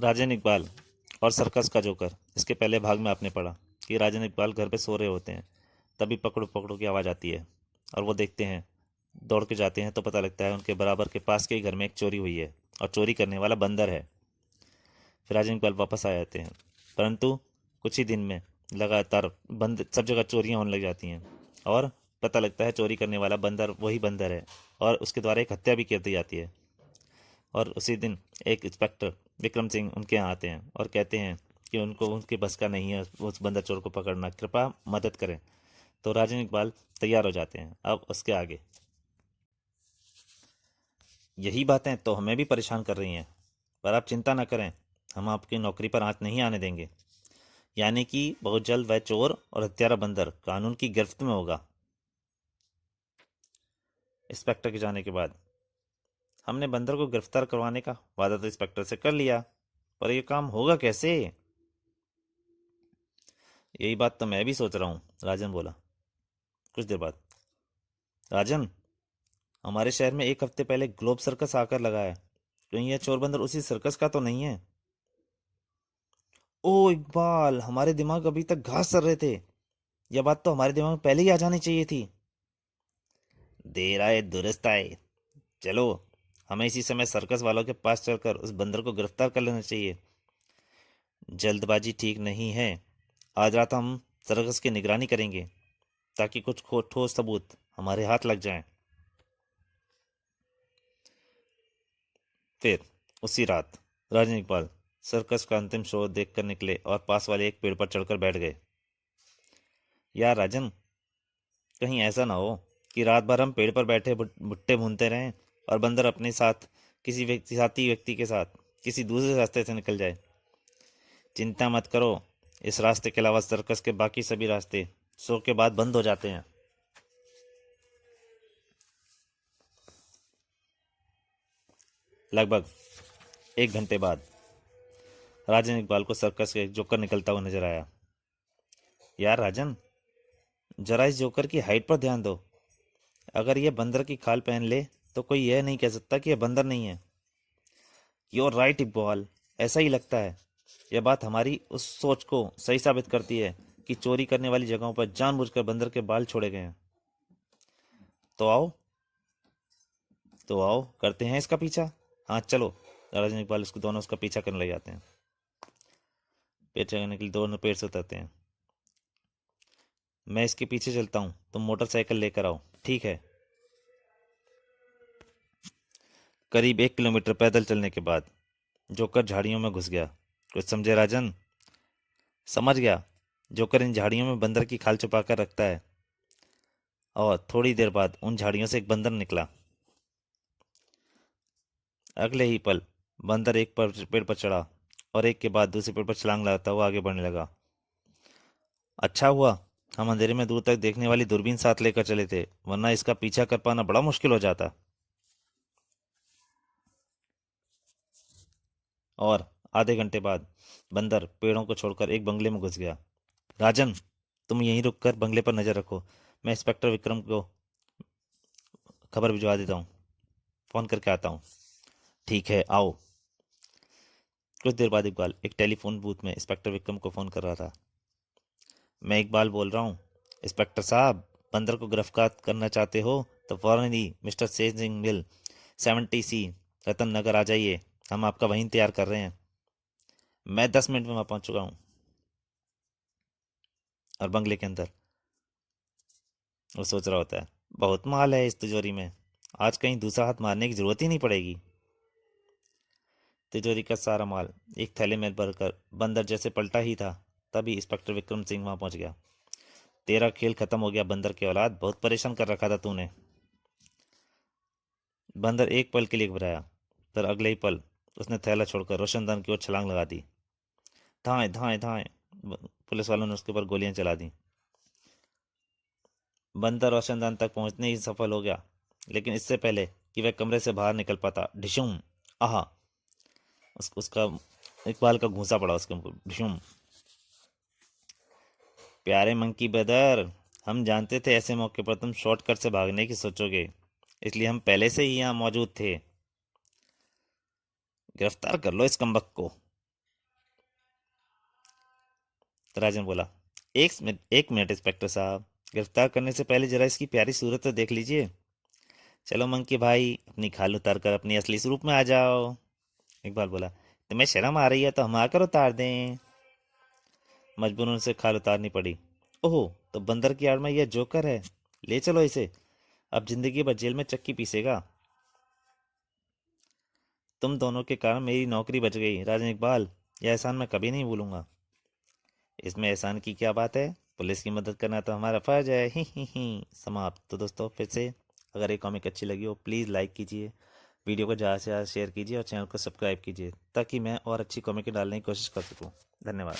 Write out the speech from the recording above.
राजन इकबाल और सर्कस का जोकर। इसके पहले भाग में आपने पढ़ा कि राजन इकबाल घर पे सो रहे होते हैं, तभी पकड़ो पकड़ो की आवाज़ आती है और वो देखते हैं, दौड़ के जाते हैं तो पता लगता है उनके बराबर के पास के ही घर में एक चोरी हुई है और चोरी करने वाला बंदर है। फिर राजन इकबाल वापस आ जाते हैं, परंतु कुछ ही दिन में लगातार बंद सब जगह चोरियां होने लग जाती हैं और पता लगता है चोरी करने वाला बंदर वही बंदर है और उसके द्वारा एक हत्या भी कर दी जाती है। और उसी दिन एक इंस्पेक्टर विक्रम सिंह उनके यहाँ आते हैं और कहते हैं कि उनको उनके बस का नहीं है उस बंदर चोर को पकड़ना, कृपया मदद करें। तो राजन इकबाल तैयार हो जाते हैं। अब उसके आगे यही बातें तो हमें भी परेशान कर रही हैं, पर आप चिंता न करें, हम आपकी नौकरी पर आंच नहीं आने देंगे। यानी कि बहुत जल्द वह चोर और हत्यारा बंदर कानून की गिरफ्त में होगा। इंस्पेक्टर के जाने के बाद हमने बंदर को गिरफ्तार करवाने का वादा तो इंस्पेक्टर से कर लिया, पर यह काम होगा कैसे? यही बात तो मैं भी सोच रहा हूँ, राजन बोला। कुछ देर बाद, राजन, हमारे शहर में एक हफ्ते पहले ग्लोब सर्कस आकर लगा है, कहीं यह चोर बंदर उसी सर्कस का तो नहीं है? ओ इकबाल, हमारे दिमाग अभी तक घास चर रहे थे। यह बात तो हमारे दिमाग में पहले ही आ जानी चाहिए थी। देर आए दुरुस्त आए। चलो, हमें इसी समय सर्कस वालों के पास चलकर उस बंदर को गिरफ्तार कर लेना चाहिए। जल्दबाजी ठीक नहीं है। आज रात हम सर्कस की निगरानी करेंगे ताकि कुछ ठोस सबूत हमारे हाथ लग जाएं। फिर उसी रात राजन इकबाल सर्कस का अंतिम शो देखकर निकले और पास वाले एक पेड़ पर चढ़कर बैठ गए। यार राजन, कहीं ऐसा ना हो कि रात भर हम पेड़ पर बैठे भुट्टे भूनते रहें और बंदर अपने साथ साथी व्यक्ति के साथ किसी दूसरे रास्ते से निकल जाए। चिंता मत करो, इस रास्ते के अलावा सर्कस के बाकी सभी रास्ते शो के बाद बंद हो जाते हैं। लगभग 1 घंटे बाद राजन इकबाल को सर्कस के एक जोकर निकलता हुआ नजर आया। यार राजन, जरा इस जोकर की हाइट पर ध्यान दो। अगर यह बंदर की खाल पहन ले तो कोई यह नहीं कह सकता कि यह बंदर नहीं है। योर राइट इकबाल, ऐसा ही लगता है। यह बात हमारी उस सोच को सही साबित करती है कि चोरी करने वाली जगहों पर जानबूझकर बंदर के बाल छोड़े गए हैं। तो आओ, करते हैं इसका पीछा। हाँ चलो। राजन इकबाल उसको दोनों उसका पीछा करने लग जाते हैं। पीछा करने के लिए दोनों पेड़ से उतरते हैं। मैं इसके पीछे चलता हूँ, तुम मोटरसाइकिल लेकर आओ, ठीक है? करीब 1 किलोमीटर पैदल चलने के बाद जोकर झाड़ियों में घुस गया। कुछ समझे राजन? समझ गया। जोकर इन झाड़ियों में बंदर की खाल छुपा कर रखता है और थोड़ी देर बाद उन झाड़ियों से एक बंदर निकला। अगले ही पल बंदर एक पर पेड़ पर चढ़ा और एक के बाद दूसरे पेड़ पर छलांग लगाता हुआ आगे बढ़ने लगा। अच्छा हुआ हम अंधेरे में दूर तक देखने वाली दूरबीन साथ लेकर चले थे, वरना इसका पीछा कर पाना बड़ा मुश्किल हो जाता। और आधे घंटे बाद बंदर पेड़ों को छोड़कर एक बंगले में घुस गया। राजन, तुम यहीं रुक कर बंगले पर नजर रखो, मैं इंस्पेक्टर विक्रम को खबर भिजवा देता हूँ, फोन करके आता हूँ। ठीक है, आओ। कुछ देर बाद इकबाल एक टेलीफोन बूथ में इंस्पेक्टर विक्रम को फोन कर रहा था। मैं इकबाल बोल रहा हूँ। इंस्पेक्टर साहब, बंदर को गिरफ्तार करना चाहते हो तो फौरन ही मिस्टर सेज सिंह मिल 70C रतन नगर आ जाइए, हम आपका वहीं इंतजार कर रहे हैं। मैं 10 मिनट में वहां पहुंच चुका हूँ। और बंगले के अंदर वो सोच रहा होता है, बहुत माल है इस तिजोरी में, आज कहीं दूसरा हाथ मारने की जरूरत ही नहीं पड़ेगी। तिजोरी का सारा माल एक थैले में भरकर बंदर जैसे पलटा ही था, तभी इंस्पेक्टर विक्रम सिंह वहां पहुंच गया। तेरा खेल खत्म हो गया बंदर के औलाद, बहुत परेशान कर रखा था तूने। बंदर एक पल के लिए घबराया, पर अगले ही पल उसने थैला छोड़कर रोशनदान की ओर छलांग लगा दी। धाए धाए धाए, पुलिस वालों ने उसके ऊपर गोलियां चला दी। बंदर रोशनदान तक पहुंचने ही सफल हो गया, लेकिन इससे पहले कि वह कमरे से बाहर निकल पाता, ढिशुम, आहा, उसका इकबाल का घूंसा पड़ा उसके ऊपर, ढिशुम। प्यारे मंकी ब्रदर, हम जानते थे ऐसे मौके पर तुम शॉर्टकट से भागने की सोचोगे, इसलिए हम पहले से ही यहाँ मौजूद थे। गिरफ्तार कर लो इस कमबख्त को। तो राजन बोला, एक मिनट इंस्पेक्टर साहब, गिरफ्तार करने से पहले जरा इसकी प्यारी सूरत तो देख लीजिए। चलो मंकी भाई, अपनी खाल उतार कर अपनी असली स्वरूप में आ जाओ। इकबाल बोला, तुम्हें शर्म आ रही है तो हम आकर उतार दें। मजबूरन उसे खाल उतारनी पड़ी। ओहो, तो बंदर की आड़ में यह जोकर है, ले चलो इसे, अब जिंदगी भर जेल में चक्की पीसेगा। तुम दोनों के कारण मेरी नौकरी बच गई राजन इकबाल, यह एहसान मैं कभी नहीं भूलूंगा। इसमें एहसान की क्या बात है, पुलिस की मदद करना तो हमारा फर्ज है। ही समाप्त। तो दोस्तों फिर से, अगर ये कॉमिक अच्छी लगी हो प्लीज़ लाइक कीजिए, वीडियो को ज़्यादा से ज़्यादा शेयर कीजिए और चैनल को सब्सक्राइब कीजिए ताकि मैं और अच्छी कॉमिक डालने की कोशिश कर सकूँ। धन्यवाद।